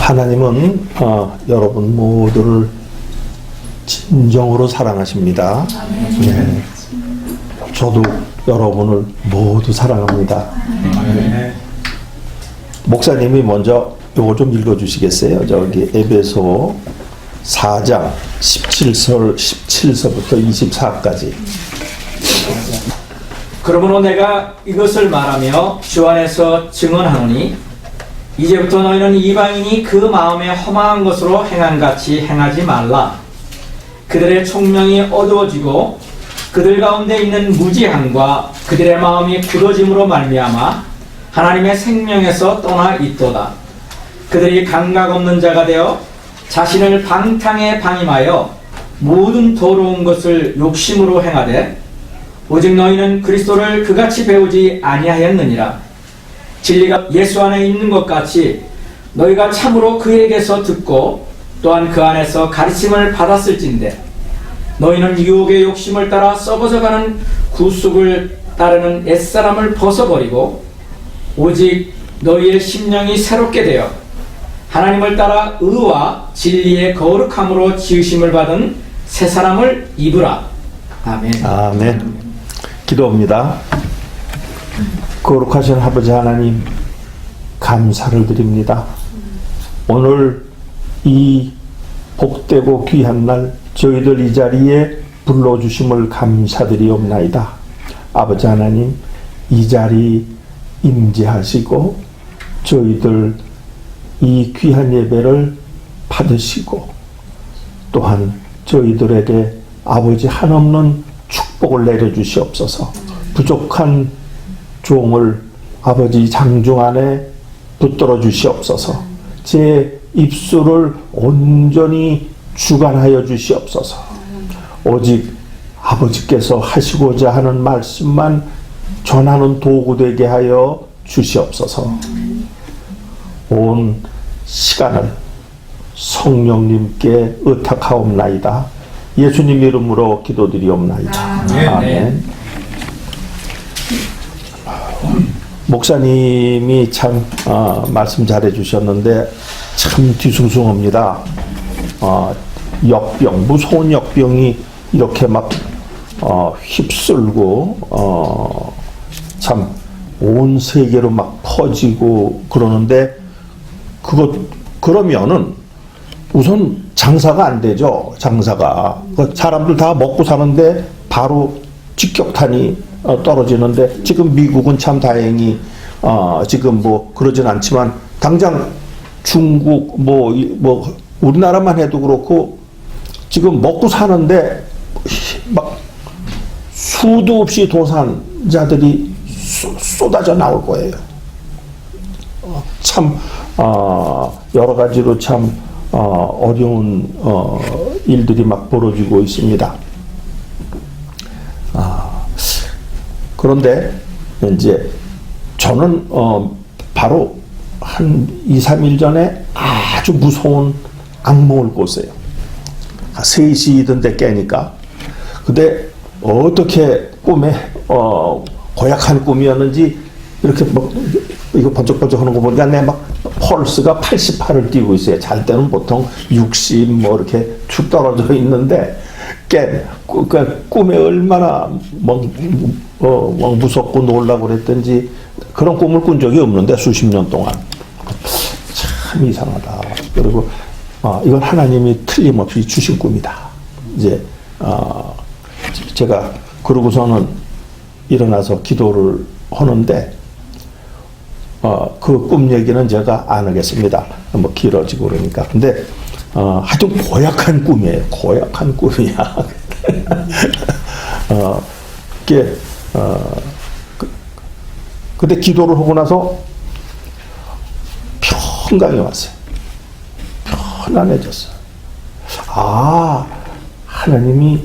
하나님은 여러분 모두를 진정으로 사랑하십니다. 네. 저도 여러분을 모두 사랑합니다. 네. 목사님이 먼저 이거 좀 읽어주시겠어요? 저기 에베소 4장 17서부터 24까지. 그러므로 내가 이것을 말하며 주 안에서 증언하노니 이제부터 너희는 이방인이 그 마음에 허망한 것으로 행한같이 행하지 말라. 그들의 총명이 어두워지고 그들 가운데 있는 무지함과 그들의 마음이 굳어짐으로 말미암아 하나님의 생명에서 떠나 있도다. 그들이 감각 없는 자가 되어 자신을 방탕에 방임하여 모든 더러운 것을 욕심으로 행하되 오직 너희는 그리스도를 그같이 배우지 아니하였느니라. 진리가 예수 안에 있는 것 같이 너희가 참으로 그에게서 듣고 또한 그 안에서 가르침을 받았을진데 너희는 유혹의 욕심을 따라 썩어져가는 구속을 따르는 옛사람을 벗어버리고 오직 너희의 심령이 새롭게 되어 하나님을 따라 의와 진리의 거룩함으로 지으심을 받은 새 사람을 입으라. 아멘. 아멘. 기도합니다. 거룩하신 아버지 하나님, 감사를 드립니다. 오늘 이 복되고 귀한 날 저희들 이 자리에 불러주심을 감사드리옵나이다. 아버지 하나님, 이 자리 임재하시고 저희들 이 귀한 예배를 받으시고 또한 저희들에게 아버지 한없는 축복을 내려주시옵소서. 부족한 종을 아버지 장중 안에 붙들어 주시옵소서. 제 입술을 온전히 주관하여 주시옵소서. 오직 아버지께서 하시고자 하는 말씀만 전하는 도구 되게 하여 주시옵소서. 온 시간을 성령님께 의탁하옵나이다. 예수님 이름으로 기도드리옵나이다. 아멘. 목사님이 참 말씀 잘해 주셨는데 참 뒤숭숭합니다. 역병, 무서운 역병이 이렇게 막 휩쓸고 참 온 세계로 막 퍼지고 그러는데 그러면은 우선 장사가 안 되죠. 장사가 사람들 다 먹고 사는데 바로 직격탄이 떨어지는데 지금 미국은 참 다행히 지금 뭐 그러진 않지만 당장 중국 뭐 우리나라만 해도 그렇고 지금 먹고 사는데 막 수도 없이 도산자들이 쏟아져 나올 거예요. 참 여러 가지로 참 어려운 일들이 막 벌어지고 있습니다. 그런데 이제 저는 바로 한 2, 3일 전에 아주 무서운 악몽을 꿨어요. 3시던데 깨니까. 근데 어떻게 꿈에 고약한 꿈이었는지 이렇게 뭐 이거 번쩍번쩍 하는 거 보니까 내 막 펄스가 88을 뛰고 있어요. 잘 때는 보통 60 뭐 이렇게 툭 떨어져 있는데 꿈에 얼마나 무섭고 놀라고 그랬던지 그런 꿈을 꾼 적이 없는데 수십 년 동안 참 이상하다. 그리고 이건 하나님이 틀림없이 주신 꿈이다. 이제 제가 그러고서는 일어나서 기도를 하는데 그 꿈 얘기는 제가 안 하겠습니다. 뭐 길어지고 그러니까. 근데 하여튼 고약한 꿈이에요. 고약한 꿈이야. 근데 기도를 하고 나서 평강이 왔어요. 편안해졌어요. 하나님이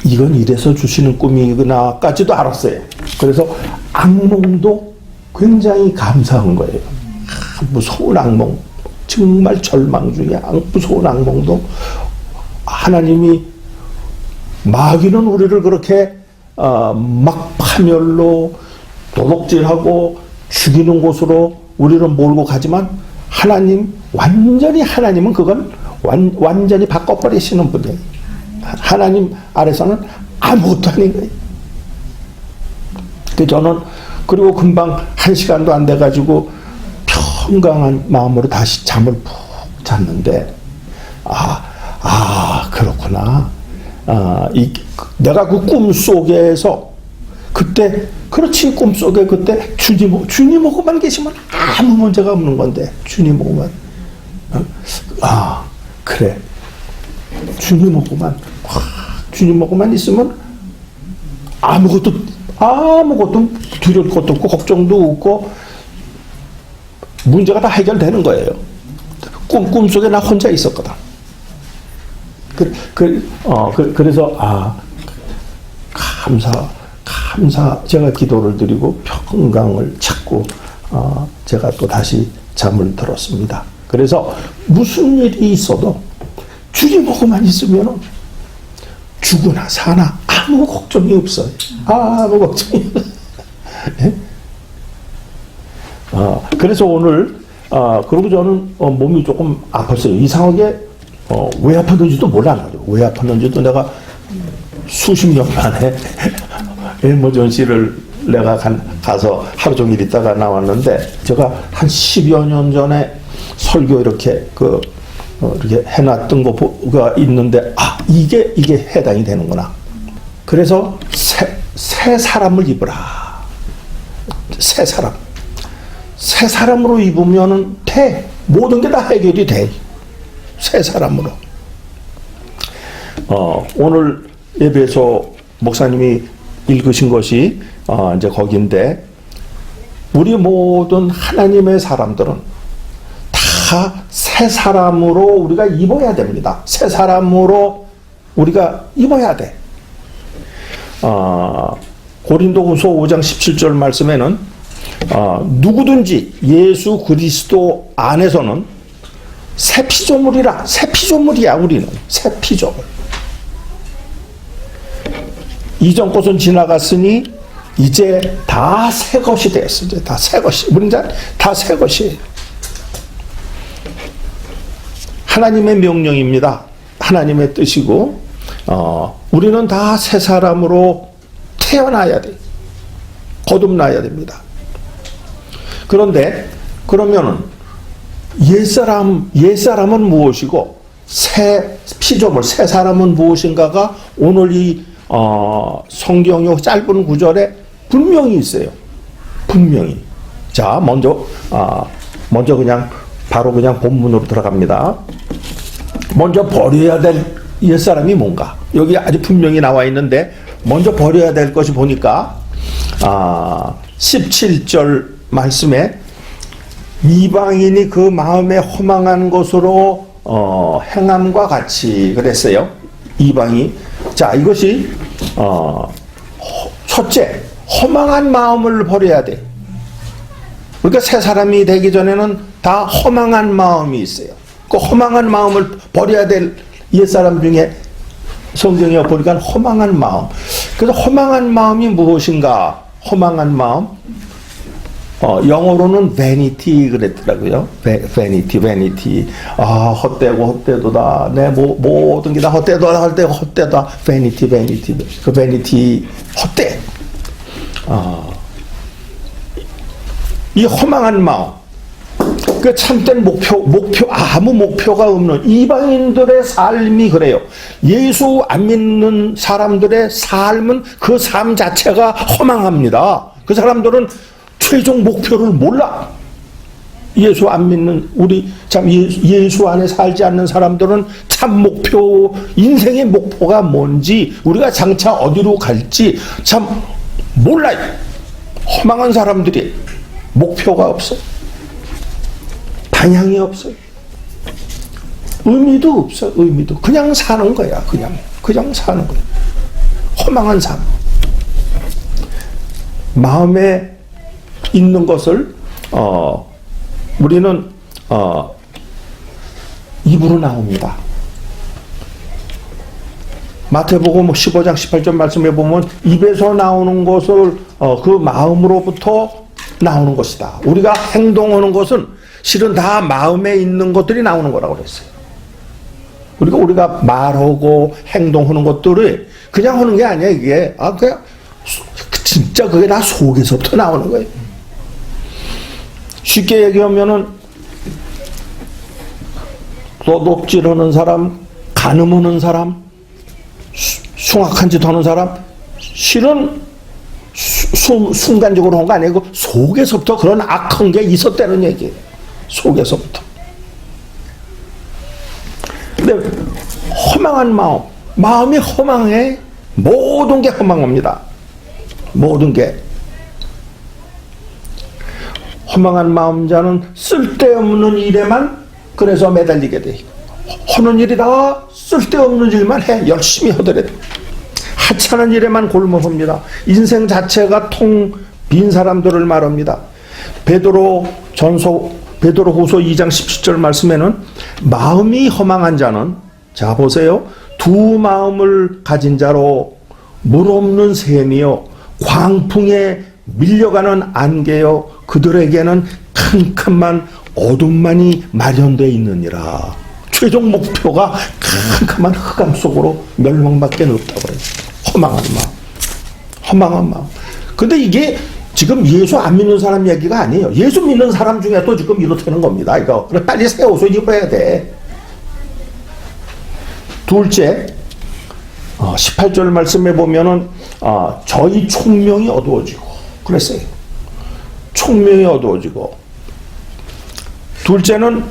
이건 이래서 주시는 꿈이구나까지도 알았어요. 그래서 악몽도 굉장히 감사한 거예요. 무서운 악몽, 정말 절망 중에 무서운 악몽도 하나님이 마귀는 우리를 그렇게 막 파멸로 도둑질하고 죽이는 곳으로 우리를 몰고 가지만 하나님, 완전히 하나님은 그건 완전히 바꿔버리시는 분이에요. 하나님 아래서는 아무것도 아닌 거예요. 저는 그리고 금방 1시간도 안 돼가지고 평강한 마음으로 다시 잠을 푹 잤는데, 그렇구나. 내가 그 꿈 속에서 그때, 그렇지, 꿈 속에 그때 주님하고만 계시면 아무 문제가 없는 건데, 주님하고만. 그래. 주님하고만 있으면 아무것도 두려울 것도 없고, 걱정도 없고, 문제가 다 해결되는 거예요. 꿈속에 나 혼자 있었거든. 그래서, 제가 기도를 드리고 평강을 찾고, 제가 또 다시 잠을 들었습니다. 그래서 무슨 일이 있어도 주님하고만 있으면 죽으나 사나 아무 걱정이 없어요. 아무 걱정이 없어요. 그래서 오늘, 그리고 저는 몸이 조금 아팠어요. 이상하게, 왜 아팠는지도 몰라요. 왜 아팠는지도 내가 수십 년 만에 에머전시를 내가 가서 하루 종일 있다가 나왔는데, 제가 한 10여 년 전에 설교 이렇게 이렇게 해놨던 거가 있는데, 이게 해당이 되는구나. 그래서 새 사람을 입으라. 새 사람으로 입으면은 모든 게 다 해결이 돼. 새 사람으로. 오늘 예배에서 목사님이 읽으신 것이 이제 거기인데, 우리 모든 하나님의 사람들은 다 새 사람으로 우리가 입어야 됩니다. 새 사람으로 우리가 입어야 돼. 고린도후서 5장 17절 말씀에는 누구든지 예수 그리스도 안에서는 새 피조물이야. 우리는 새 피조물. 이전 것은 지나갔으니 이제 다 새 것이 되었어. 이제 다 새 것이. 우리는 다 새 것이에요. 하나님의 명령입니다. 하나님의 뜻이고, 우리는 다 새 사람으로 태어나야 돼. 거듭나야 됩니다. 그런데 그러면은 옛사람은 무엇이고 새 피조물, 새 사람은 무엇인가가 오늘 이 성경의 짧은 구절에 분명히 있어요. 분명히. 자, 먼저 바로 그냥 본문으로 들어갑니다. 먼저 버려야 될 옛사람이 뭔가? 여기 아주 분명히 나와 있는데, 먼저 버려야 될 것이 보니까 17절 말씀에 이방인이 그 마음에 허망한 것으로 행함과 같이 그랬어요. 이방이. 자, 이것이 첫째, 허망한 마음을 버려야 돼. 그러니까 새 사람이 되기 전에는 다 허망한 마음이 있어요. 그 허망한 마음을 버려야 될 옛사람 중에 성경에 보니까 허망한 마음. 그래서 허망한 마음이 무엇인가? 허망한 마음. 영어로는 vanity 그랬더라고요. vanity. 헛되도다. 내 모든 게 다 헛되다. vanity. 그 vanity, 헛돼. 이 허망한 마음. 그 참된 아무 목표가 없는 이방인들의 삶이 그래요. 예수 안 믿는 사람들의 삶은 그 삶 자체가 허망합니다. 그 사람들은 최종 목표를 몰라. 예수 안 믿는 예수 안에 살지 않는 사람들은 참 인생의 목표가 뭔지, 우리가 장차 어디로 갈지 참 몰라요. 허망한 사람들이 목표가 없어요. 방향이 없어요. 의미도 없어. 그냥 사는 거야. 그냥 사는 거야. 허망한 삶. 마음에 있는 것을 우리는 입으로 나옵니다. 마태복음 15장 18절 말씀에 보면 입에서 나오는 것을 그 마음으로부터 나오는 것이다. 우리가 행동하는 것은 실은 다 마음에 있는 것들이 나오는 거라고 그랬어요. 우리가 말하고 행동하는 것들이 그냥 하는 게 아니야. 이게 그냥 진짜 그게 다 속에서부터 나오는 거예요. 쉽게 얘기하면은 도둑질하는 사람, 간음하는 사람, 숭악한 짓 하는 사람, 실은 순간적으로 한 거 아니고 속에서부터 그런 악한 게 있었다는 얘기예요. 속에서부터. 근데 허망한 마음이 허망해. 모든 게 허망합니다. 모든 게. 허망한 마음자는 쓸데없는 일에만 그래서 매달리게 돼. 하는 일이 다 쓸데없는 일만 해. 열심히 하더라도. 하찮은 일에만 골몰합니다. 인생 자체가 통 빈 사람들을 말합니다. 베드로후서 2장 17절 말씀에는 마음이 허망한 자는, 자 보세요, 두 마음을 가진 자로 물 없는 샘이요 광풍에 밀려가는 안개요 그들에게는 캄캄한 어둠만이 마련되어 있느니라. 최종 목표가 캄캄한 흑암 속으로 멸망밖에 없다고 해요. 허망한 마음. 근데 이게 지금 예수 안 믿는 사람 얘기가 아니에요. 예수 믿는 사람 중에도 지금 이렇다는 겁니다. 이거 그래 빨리 새 옷을 입어야 돼. 둘째, 18절 말씀에 보면은 저희 총명이 어두워지고 그랬어요. 총명이 어두워지고. 둘째는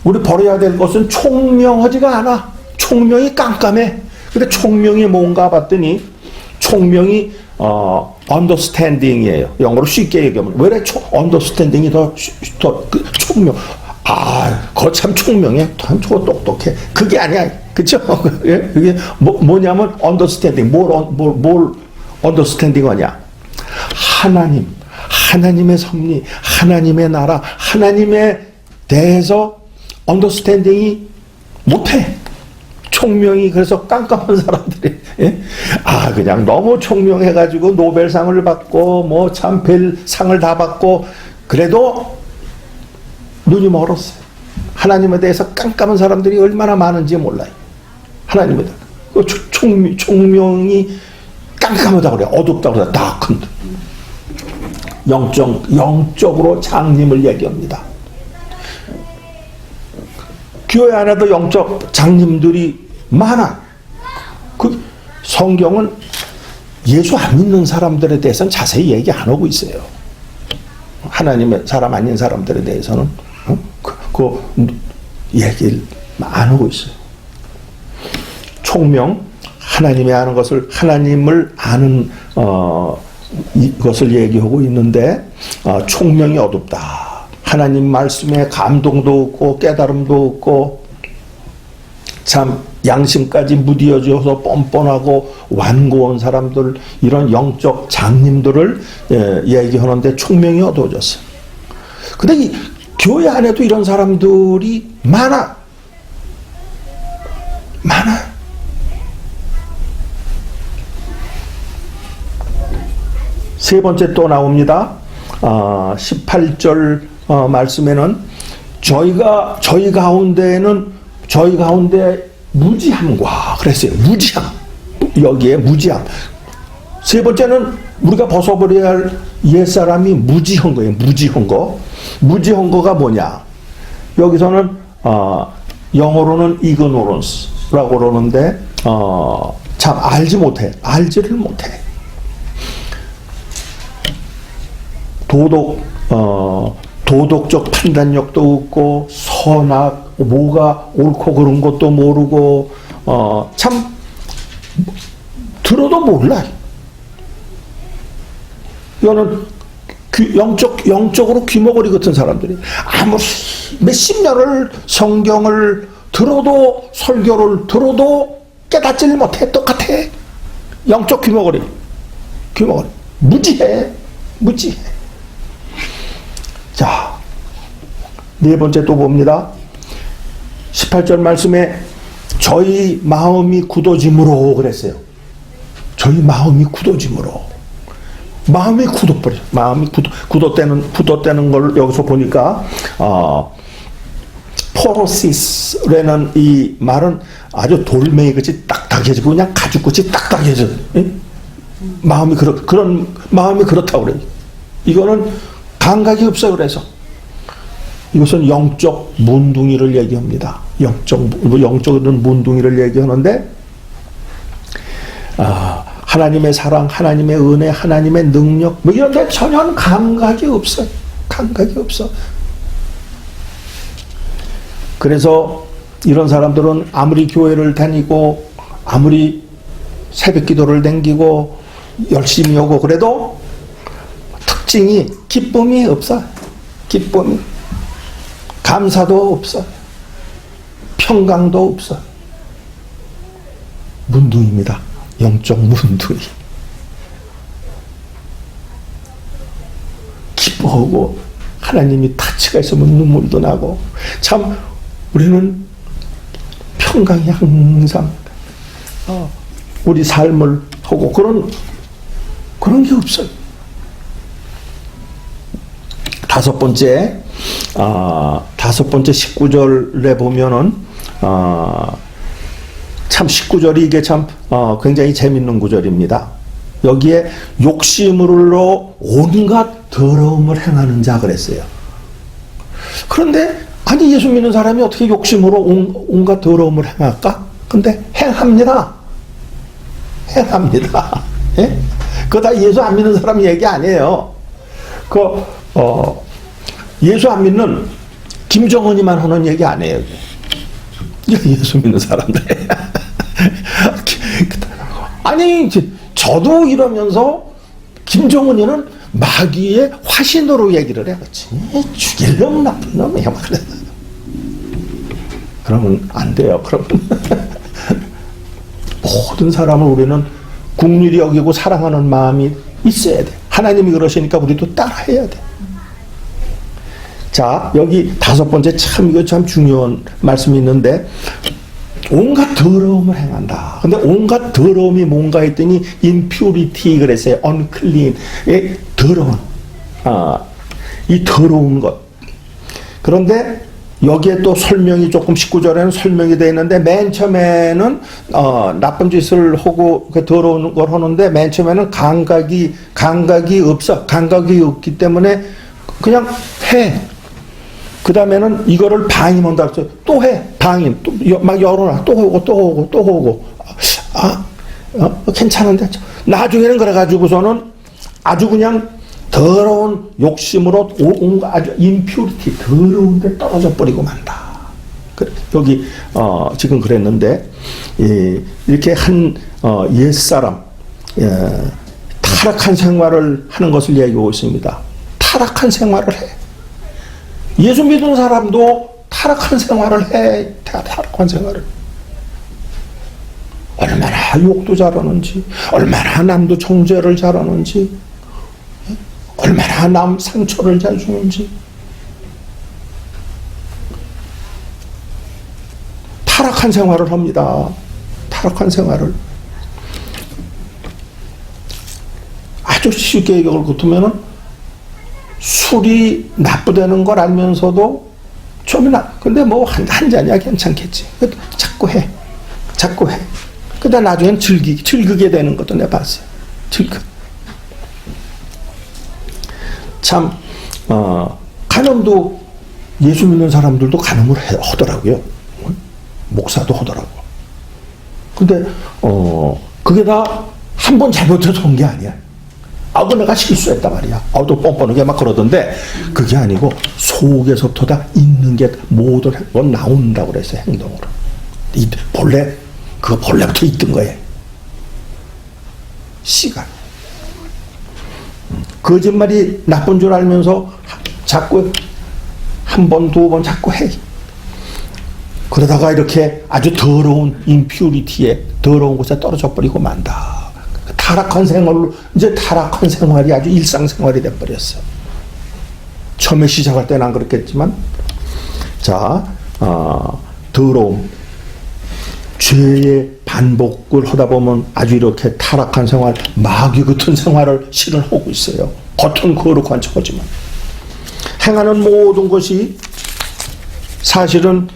우리 버려야 될 것은 총명하지가 않아. 총명이 깜깜해. 근데 총명이 뭔가 봤더니 총명이 understanding이에요. 영어로 쉽게 얘기하면 왜 understanding이 더 총명. 그거 참 총명해. 참 똑똑해. 그게 아니야. 그쵸? 그게 뭐냐면 understanding. 뭘 understanding 하냐? 하나님의 섭리, 하나님의 나라, 하나님에 대해서 understanding이 못해. 총명이 그래서 깜깜한 사람들이 그냥 너무 총명해가지고 노벨상을 받고 뭐 참 벨상을 다 받고 그래도 눈이 멀었어요. 하나님에 대해서 깜깜한 사람들이 얼마나 많은지 몰라요. 하나님에 대해서 총명이 깜깜하다고 그래요. 어둡다고 그래요. 다 큰데 영적으로 장님을 얘기합니다. 교회 안에도 영적 장님들이 많아. 그 성경은 예수 안 믿는 사람들에 대해서는 자세히 얘기 안 하고 있어요. 하나님의 사람 아닌 사람들에 대해서는 그 얘기를 안 하고 있어요. 총명, 하나님이 아는 것을, 하나님을 아는 것을 얘기하고 있는데 총명이 어둡다. 하나님 말씀에 감동도 없고 깨달음도 없고 참 양심까지 무디어져서 뻔뻔하고 완고한 사람들, 이런 영적 장님들을 얘기하는데 총명이 어두워졌어요. 근데 이 교회 안에도 이런 사람들이 많아. 세 번째 또 나옵니다. 18절 말씀에는 저희 가운데 무지함과 그랬어요. 무지함. 여기에 무지함. 세 번째는 우리가 벗어버려야 할 옛사람이 무지한 거예요. 무지한 거. 무지한 거가 뭐냐? 여기서는 영어로는 ignorance라고 그러는데 참 알지를 못해. 도덕적 판단력도 없고 선악 뭐가 옳고 그런 것도 모르고 참 들어도 몰라. 이거는 영적으로 귀머거리 같은 사람들이 아무리 몇십 년을 성경을 들어도 설교를 들어도 깨닫지를 못해. 똑같아. 영적 귀머거리. 무지해. 자, 네 번째 또 봅니다. 18절 말씀에 저희 마음이 굳어짐으로 그랬어요. 저희 마음이 굳어짐으로. 마음이 굳어버려. 마음이 굳었다는 걸 여기서 보니까, 포로시스라는 이 말은 아주 돌멩이 같이 딱딱해지고 그냥 가죽같이 딱딱해져. 예? 마음이 그런 마음이 그렇다고 그래요. 이거는 감각이 없어요. 그래서 이것은 영적 문둥이를 얘기합니다. 영적인 문둥이를 얘기하는데, 하나님의 사랑, 하나님의 은혜, 하나님의 능력, 뭐 이런 데 전혀 감각이 없어요. 감각이 없어. 그래서 이런 사람들은 아무리 교회를 다니고, 아무리 새벽 기도를 댕기고, 열심히 오고, 그래도 특징이 기쁨이 없어. 기쁨이. 감사도 없어. 평강도 없어. 문둥입니다. 영적 문둥이. 기뻐하고 하나님이 타치가 있으면 눈물도 나고, 참 우리는 평강이 항상 우리 삶을 하고 그런 게 없어요. 다섯 번째 19절에 보면은 참 19절이 이게 참 굉장히 재밌는 구절입니다. 여기에 욕심으로 온갖 더러움을 행하는 자 그랬어요. 그런데 아니 예수 믿는 사람이 어떻게 욕심으로 온갖 더러움을 행할까? 근데 행합니다. 예? 그거 다 예수 안 믿는 사람 얘기 아니에요. 예수 안 믿는 김정은이만 하는 얘기 아니에요. 예수 믿는 사람들. 아니, 저도 이러면서 김정은이는 마귀의 화신으로 얘기를 해. 죽일 놈, 나쁜 놈이야. 막 그래. 그러면 안 돼요. 그러면. 모든 사람을 우리는 국률이 여기고 사랑하는 마음이 있어야 돼. 하나님이 그러시니까 우리도 따라해야 돼. 자, 여기 다섯 번째 이거 참 중요한 말씀이 있는데, 온갖 더러움을 행한다. 근데 온갖 더러움이 뭔가 했더니 impurity 그랬어요. unclean. 더러운. 이 더러운 것. 그런데 여기에 또 설명이 조금 19절에는 설명이 되어 있는데, 맨 처음에는 나쁜 짓을 하고 더러운 걸 하는데, 맨 처음에는 감각이 없어. 감각이 없기 때문에 그냥 해. 그 다음에는 이거를 방임한다 그랬어요. 또 해. 방임. 또 막 열어놔. 또 오고. 괜찮은데. 나중에는 그래가지고서는 아주 그냥 더러운 욕심으로 아주 impurity, 더러운 데 떨어져 버리고 만다. 여기, 지금 그랬는데, 이렇게 한, 옛사람, 타락한 생활을 하는 것을 얘기하고 있습니다. 타락한 생활을 해. 예수 믿는 사람도 타락한 생활을 해. 타락한 생활을. 얼마나 욕도 잘하는지, 얼마나 남도 정죄를 잘하는지, 얼마나 남 상처를 잘 주는지. 타락한 생활을 합니다. 타락한 생활을. 아주 쉽게 얘기를 붙으면은 술이 나쁘다는 걸 알면서도 근데 뭐 한 잔이야 괜찮겠지. 자꾸 해. 그러다 나중엔 즐기게 되는 것도 내가 봤어요. 참, 간음도 예수 믿는 사람들도 간음을 하더라고요. 목사도 하더라고. 근데, 그게 다 한 번 잘못해서 온 게 아니야. 그 내가 실수했단 말이야. 또 뻔뻔하게 막 그러던데, 그게 아니고, 속에서부터 다 있는 게 모든 건 나온다고 그랬어요, 행동으로. 본래부터 있던 거예요. 시간. 거짓말이 나쁜 줄 알면서 자꾸 한 번, 두 번 자꾸 해. 그러다가 이렇게 아주 더러운 impurity에, 더러운 곳에 떨어져 버리고 만다. 타락한 생활이 아주 일상생활이 돼버렸어. 처음에 시작할 때는 안 그렇겠지만, 자, 더러움, 죄의 반복을 하다 보면 아주 이렇게 타락한 생활, 마귀 같은 생활을 실은 하고 있어요. 겉은 거룩한 척하지만 행하는 모든 것이 사실은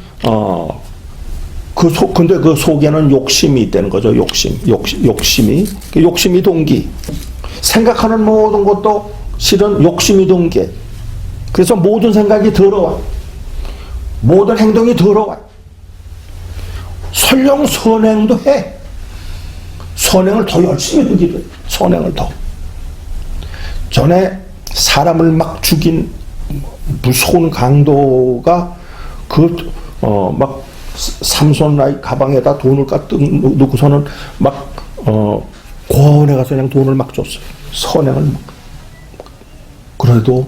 근데 그 속에는 욕심이 있다는 거죠. 욕심이 동기. 생각하는 모든 것도 실은 욕심이 동기. 그래서 모든 생각이 더러워. 모든 행동이 더러워. 설령 선행도 해. 선행을 더 열심히 하기도 해. 선행을 더. 전에 사람을 막 죽인 무서운 강도가 막 삼손라이 가방에다 돈을 가득 넣고서는 막 고아원에 가서 그냥 돈을 막 줬어요. 선행을 막. 그래도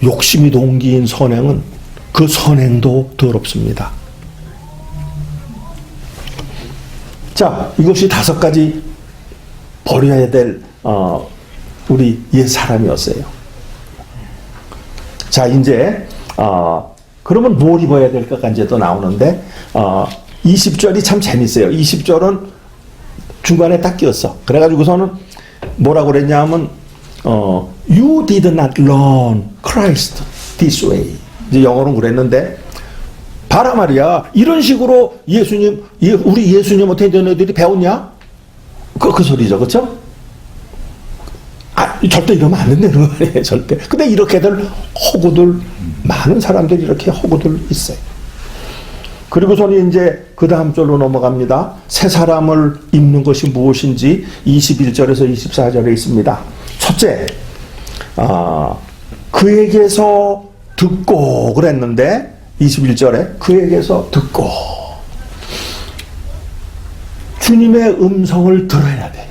욕심이 동기인 선행은 그 선행도 더럽습니다. 자, 이것이 5가지 버려야 될 우리 옛 사람이었어요. 자, 이제 그러면 뭘 입어야 될까가 이제 또 나오는데 20절이 참 재밌어요. 20절은 중간에 딱 끼었어. 그래가지고서는 뭐라고 그랬냐면 You did not learn Christ this way. 이제 영어로는 그랬는데 봐라 말이야. 이런 식으로 우리 예수님한테 너희들이 배웠냐? 그 소리죠, 그렇죠? 절대 이러면 안 된다는 거예요, 절대. 근데 이렇게들 허구들 많은 사람들이 이렇게 허구들 있어요. 그리고서는 이제 그 다음 절로 넘어갑니다. 새 사람을 입는 것이 무엇인지 21절에서 24절에 있습니다. 첫째, 그에게서 듣고 그랬는데 21절에 그에게서 듣고 주님의 음성을 들어야 돼.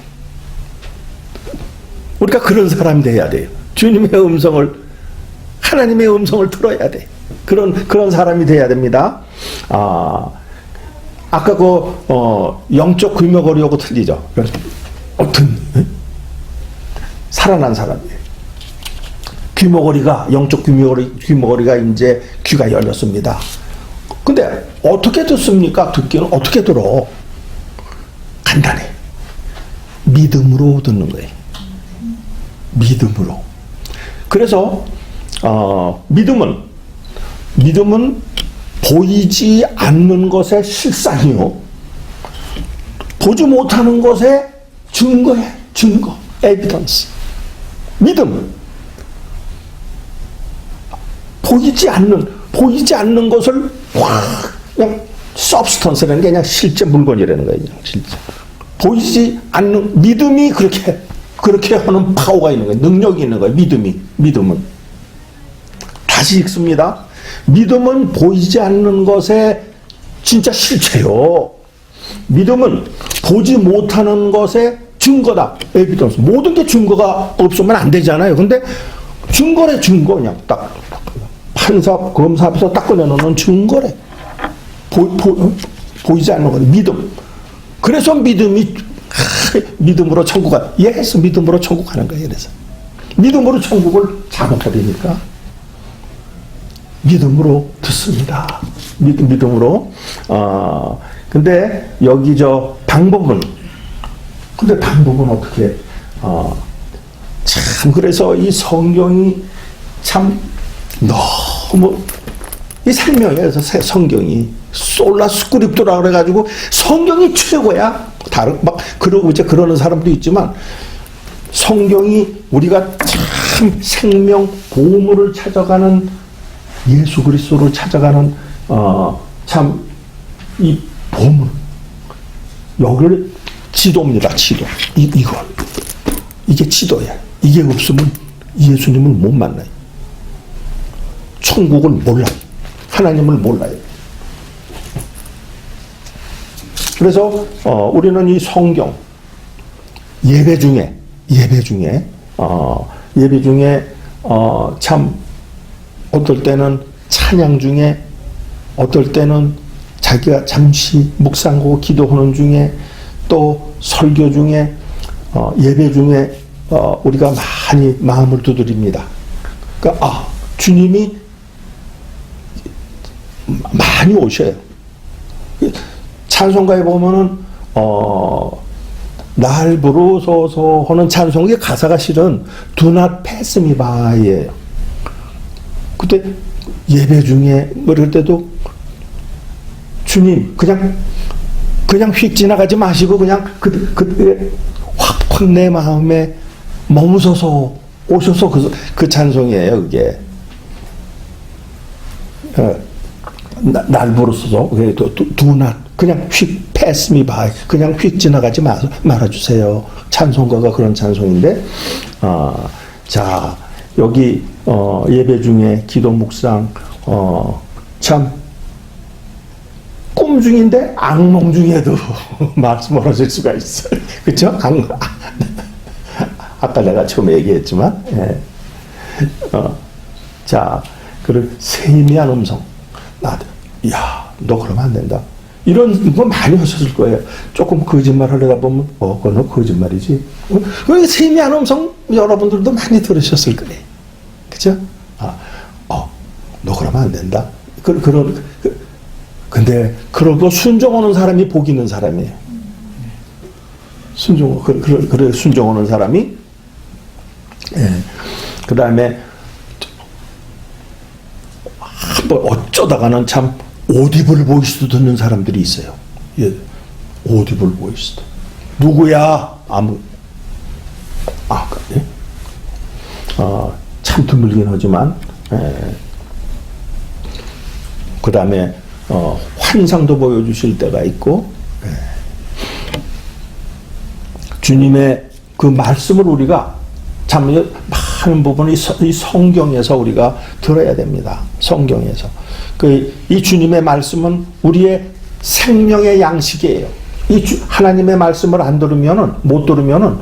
우리가 그런 사람이 돼야 돼요. 주님의 음성을, 하나님의 음성을 들어야 돼. 그런 사람이 돼야 됩니다. 아까 영적 귀머거리하고 틀리죠. 어떤 살아난 사람이에요. 영적 귀머거리가 이제 귀가 열렸습니다. 근데 어떻게 듣습니까? 듣기는 어떻게 들어? 간단해. 믿음으로 듣는 거예요. 믿음으로. 그래서 믿음은 보이지 않는 것의 실상이요, 보지 못하는 것의 증거예. 증거, 에비던스. 믿음은 보이지 않는 것을 그냥 substance라는 게 그냥 실제 물건이라는 거예요. 그냥 실제. 보이지 않는 믿음이 그렇게 하는 파워가 있는 거예요. 능력이 있는 거예요. 믿음은. 다시 읽습니다. 믿음은 보이지 않는 것의 진짜 실체요. 믿음은 보지 못하는 것의 증거다. 에비던스. 모든 게 증거가 없으면 안 되잖아요. 근데 증거래, 증거. 그냥 딱 판사, 검사 앞에서 딱 꺼내놓는 증거래. 보이지 않는 거는 믿음. 그래서 믿음으로 천국 예수 믿음으로 천국 가는 거예요. 그래서 믿음으로 천국을 잡아버리니까 믿음으로 듣습니다. 믿음으로. 근데 여기 방법은 어떻게? 참 그래서 이 성경이 참 너무 이 생명이에요. 성경이 솔라 스크립토라 그래가지고 성경이 최고야. 그러고 이제 그러는 사람도 있지만 성경이 우리가 참 생명 보물을 찾아가는, 예수 그리스도를 찾아가는 참 이 보물, 여기를 지도입니다. 지도. 이게 지도야. 이게 없으면 예수님을 못 만나요. 천국을 몰라. 하나님을 몰라요. 그래서 우리는 이 성경 예배 중에 참 어떨 때는 찬양 중에, 어떨 때는 자기가 잠시 묵상하고 기도하는 중에, 또 설교 중에, 예배 중에 우리가 많이 마음을 두드립니다. 그러니까 주님이 많이 오셔요. 찬송가에 보면은 날 부르소서 하는 찬송의 가사가 실은 Do not pass me by예요. 그때 예배 중에 뭐 이럴 때도 주님 그냥 휙 지나가지 마시고 그냥 그때 확 내 마음에 머무셔서 오셔서 그 찬송이에요. 그게 날 부르소서 Do not 그냥 휙 pass me by 그냥 휙 지나가지 말아주세요. 찬송가가 그런 찬송인데 자 여기 예배 중에 기도 묵상 참 꿈 중인데 악몽 중에도 말씀을 하실 수가 있어요. 그렇죠? 아까 내가 처음에 얘기했지만 자 그리고 세미한 음성 야 너 그러면 안 된다. 이런 거 많이 하셨을 거예요. 조금 거짓말 하려다 보면 그건 거짓말이지. 그 세미한 음성 여러분들도 많이 들으셨을 거예요. 그죠? 너 그러면 안 된다. 근데 그러고 순종하는 사람이 복 있는 사람이에요. 순종하는 사람이 그 다음에 한번 어쩌다가는 참 오디블 보이스도 듣는 사람들이 있어요. 예, 오디블 보이스도 누구야? 예? 참 드물긴 하지만 그 다음에 환상도 보여주실 때가 있고 주님의 그 말씀을 우리가 참 많은 부분이 이 성경에서 우리가 들어야 됩니다. 성경에서 이 주님의 말씀은 우리의 생명의 양식이에요. 하나님의 말씀을 안 들으면은 못 들으면은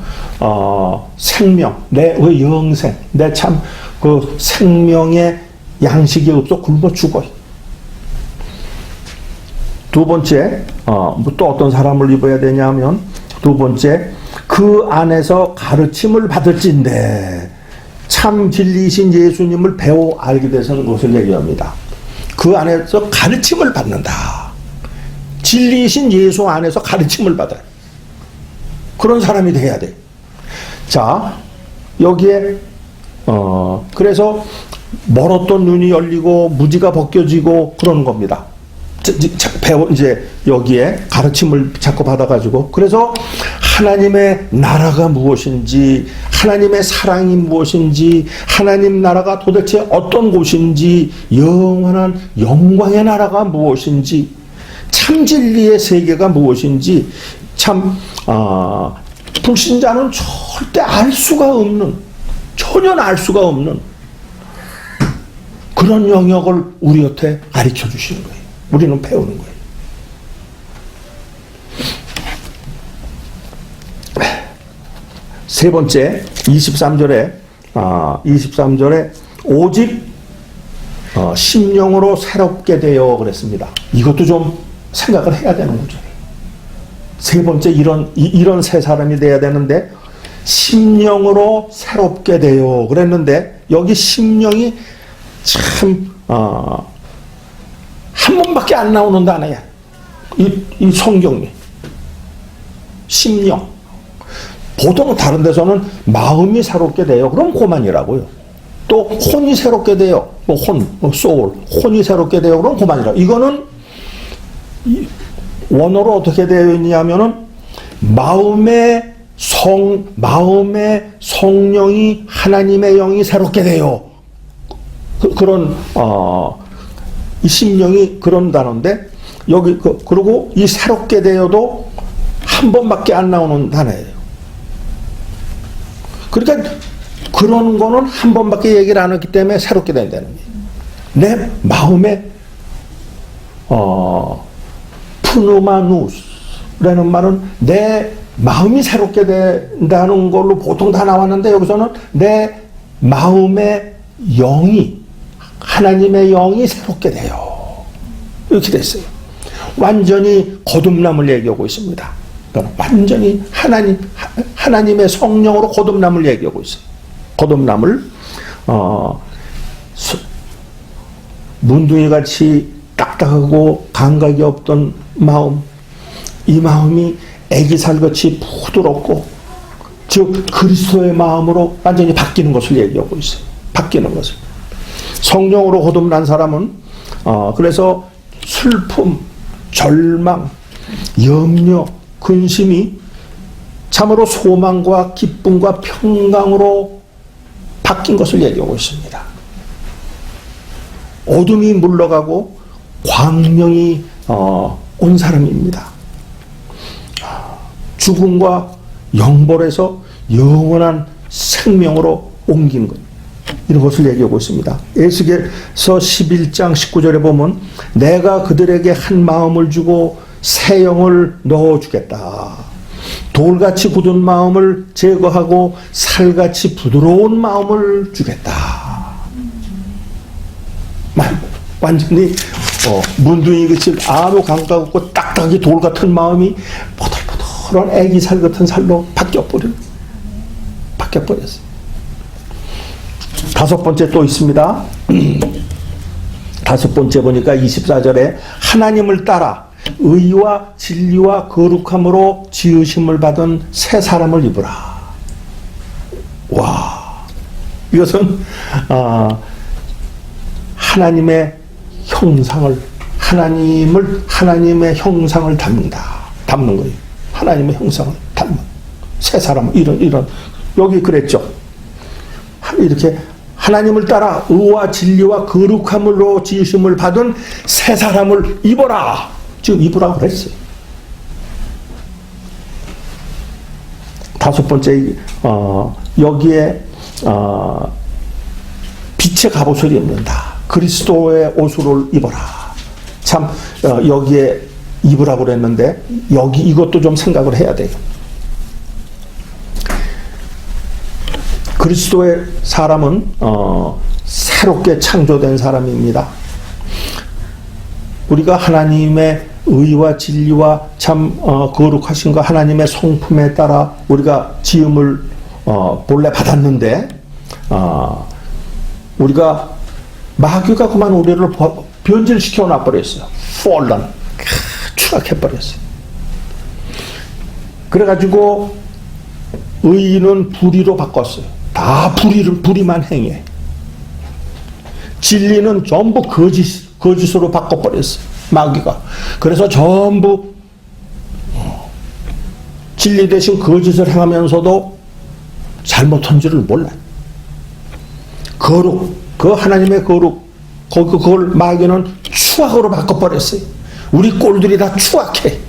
생명 내 영생 내 참 그 생명의 양식이 없어 굶어 죽어요. 두 번째, 또 어떤 사람을 입어야 되냐면, 두 번째, 그 안에서 가르침을 받을진대, 참 진리이신 예수님을 배워 알게 되는 것을 얘기합니다. 그 안에서 가르침을 받는다. 진리이신 예수 안에서 가르침을 받아요. 그런 사람이 돼야 돼. 자, 여기에, 그래서 멀었던 눈이 열리고 무지가 벗겨지고 그러는 겁니다. 이제 여기에 가르침을 자꾸 받아가지고 그래서 하나님의 나라가 무엇인지 하나님의 사랑이 무엇인지 하나님 나라가 도대체 어떤 곳인지 영원한 영광의 나라가 무엇인지 참 진리의 세계가 무엇인지 참 불신자는 절대 알 수가 없는 전혀 알 수가 없는 그런 영역을 우리한테 가르쳐 주시는 거예요. 우리는 배우는 거예요. 세 번째 23절에 오직 심령으로 새롭게 되어 그랬습니다. 이것도 좀 생각을 해야 되는 거죠. 세 번째 이런 새 사람이 돼야 되는데 심령으로 새롭게 되어 그랬는데 여기 심령이 참 한 번밖에 안 나오는 단어야. 이 성경이. 심령. 보통 다른 데서는 마음이 새롭게 돼요. 그럼 그만이라고요. 또 혼이 새롭게 돼요. soul. 혼이 새롭게 돼요. 그럼 그만이라고. 이거는 원어로 어떻게 되어 있냐면은 마음의 성령이 하나님의 영이 새롭게 돼요. 그런 이 심령이 그런 단어인데 여기 그리고 이 새롭게 되어도 한 번밖에 안 나오는 단어예요. 그러니까 그런 거는 한 번밖에 얘기를 안 했기 때문에 새롭게 된다는 거예요. 내 마음에 푸누마누스라는 말은 내 마음이 새롭게 된다는 걸로 보통 다 나왔는데 여기서는 내 마음의 영이 하나님의 영이 새롭게 돼요. 이렇게 됐어요. 완전히 거듭남을 얘기하고 있습니다. 완전히 하나님의 성령으로 거듭남을 얘기하고 있어요. 거듭남을 문둥이같이 딱딱하고 감각이 없던 마음 이 마음이 애기살같이 부드럽고 즉 그리스도의 마음으로 완전히 바뀌는 것을 얘기하고 있어요. 바뀌는 것을. 성령으로 거듭난 사람은 그래서 슬픔, 절망, 염려, 근심이 참으로 소망과 기쁨과 평강으로 바뀐 것을 얘기하고 있습니다. 어둠이 물러가고 광명이 온 사람입니다. 죽음과 영벌에서 영원한 생명으로 옮긴 것, 이런 것을 얘기하고 있습니다. 에스겔서 11장 19절에 보면 내가 그들에게 한 마음을 주고 새 영을 넣어주겠다. 돌같이 굳은 마음을 제거하고 살같이 부드러운 마음을 주겠다. 완전히 문둥이 같이 아무 감각 없고 딱딱이 돌 같은 마음이 포들포들한 애기 살 같은 살로 바뀌어버렸어요. 다섯 번째 또 있습니다. 다섯 번째 보니까 24절에 하나님을 따라 의와 진리와 거룩함으로 지으심을 받은 새 사람을 입으라. 와, 이것은 하나님의 형상을, 하나님의 형상을 담는 거예요. 하나님의 형상을 담는 새 사람, 이런 여기 그랬죠. 이렇게 하나님을 따라 의와 진리와 거룩함으로 지으심을 받은 새 사람을 입어라. 지금 입으라고 그랬어요. 다섯 번째, 여기에 빛의 갑옷을 입는다. 그리스도의 옷을 입어라. 참 여기에 입으라고 그랬는데 여기 이것도 좀 생각을 해야 돼요. 그리스도의 사람은 새롭게 창조된 사람입니다. 우리가 하나님의 의와 진리와 참 거룩하신가 하나님의 성품에 따라 우리가 지음을 본래 받았는데 우리가 마귀가 그만 우리를 변질시켜 놔버렸어요. fallen, 추락해버렸어요. 그래가지고 의인은 불의로 바꿨어요. 다 불의만 행해. 진리는 전부 거짓으로 바꿔버렸어요. 마귀가. 그래서 전부 진리 대신 거짓을 행하면서도 잘못한 줄을 몰라요. 거룩, 그 하나님의 거룩, 그걸 마귀는 추악으로 바꿔버렸어요. 우리 꼴들이 다 추악해.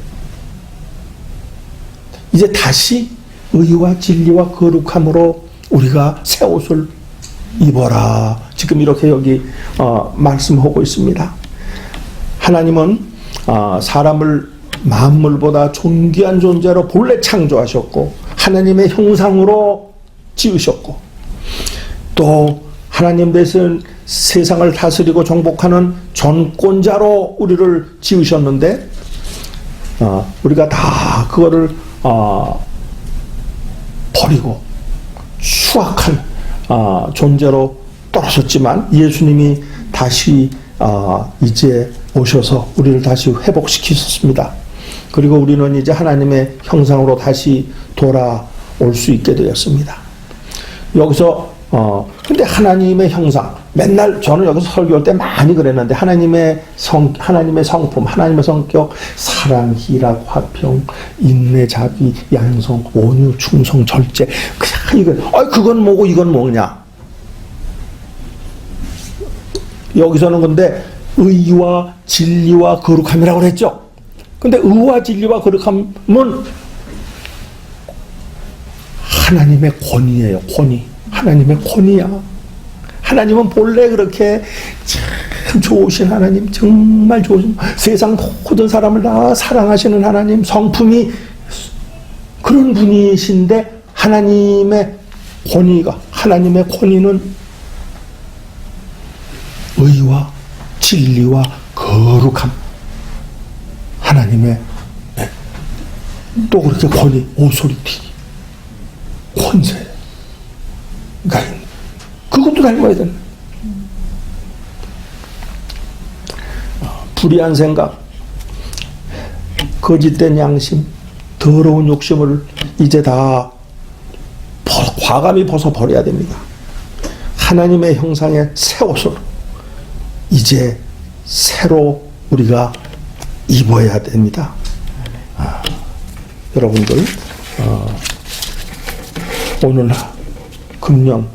이제 다시 의와 진리와 거룩함으로 우리가 새 옷을 입어라. 지금 이렇게 여기 말씀하고 있습니다. 하나님은 사람을 만물보다 존귀한 존재로 본래 창조하셨고 하나님의 형상으로 지으셨고 또 하나님 대신 세상을 다스리고 정복하는 전권자로 우리를 지으셨는데 우리가 다 그거를 버리고 추악한 존재로 떨어졌지만 예수님이 다시 이제 오셔서 우리를 다시 회복시키셨습니다. 그리고 우리는 이제 하나님의 형상으로 다시 돌아올 수 있게 되었습니다. 여기서 근데 하나님의 형상, 맨날 저는 여기서 설교할 때 많이 그랬는데 하나님의 성품, 하나님의 성격, 사랑, 희락, 화평, 인내, 자비, 양성, 온유, 충성, 절제, 그냥 이거 그건 뭐고 이건 뭐냐? 여기서는 근데 의와 진리와 거룩함이라고 그랬죠. 근데 의와 진리와 거룩함은 하나님의 권위예요. 권위. 하나님의 권위야. 하나님은 본래 그렇게 참 좋으신 하나님, 정말 좋으신, 세상 모든 사람을 다 사랑하시는 하나님, 성품이 그런 분이신데 하나님의 권위는 의와 진리와 거룩함. 하나님의 또 그렇게 권위, 오소리티, 권세. 그러니까 그것도 닮아야 되는. 불의한 생각. 거짓된 양심, 더러운 욕심을 이제 다 과감히 벗어버려야 됩니다. 하나님의 형상의 새 옷을 이제 새로 우리가 입어야 됩니다. 여러분들 오늘 금년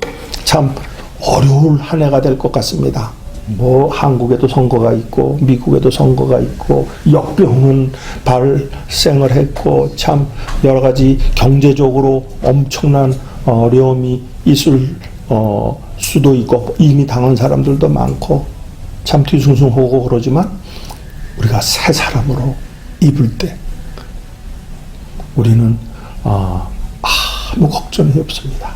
참 어려울 한 해가 될 것 같습니다. 뭐 한국에도 선거가 있고 미국에도 선거가 있고 역병은 발생을 했고 참 여러 가지 경제적으로 엄청난 어려움이 있을 수도 있고 이미 당한 사람들도 많고 참 뒤숭숭하고 그러지만 우리가 새 사람으로 입을 때 우리는 아무 걱정이 없습니다.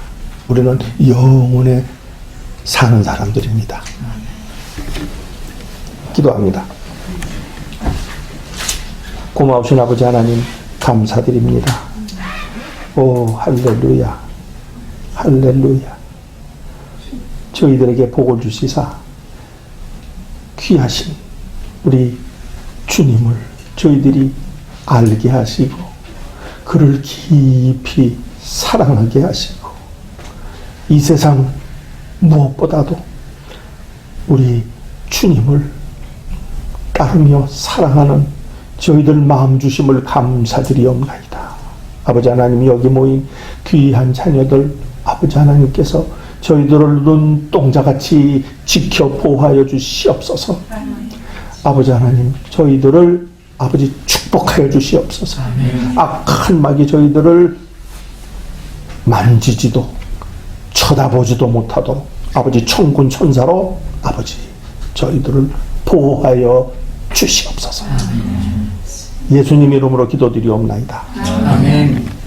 우리는 영원에 사는 사람들입니다. 기도합니다. 고마우신 아버지 하나님 감사드립니다. 오 할렐루야 할렐루야. 저희들에게 복을 주시사 귀하신 우리 주님을 저희들이 알게 하시고 그를 깊이 사랑하게 하시고 이 세상 무엇보다도 우리 주님을 따르며 사랑하는 저희들 마음 주심을 감사드리옵나이다. 아버지 하나님 여기 모인 귀한 자녀들 아버지 하나님께서 저희들을 눈동자같이 지켜 보호하여 주시옵소서. 아버지 하나님 저희들을 아버지 축복하여 주시옵소서. 악한 마귀 저희들을 만지지도 쳐다보지도 못하도록 아버지 천군 천사로 아버지 저희들을 보호하여 주시옵소서. 예수님 이름으로 기도드리옵나이다. 아멘.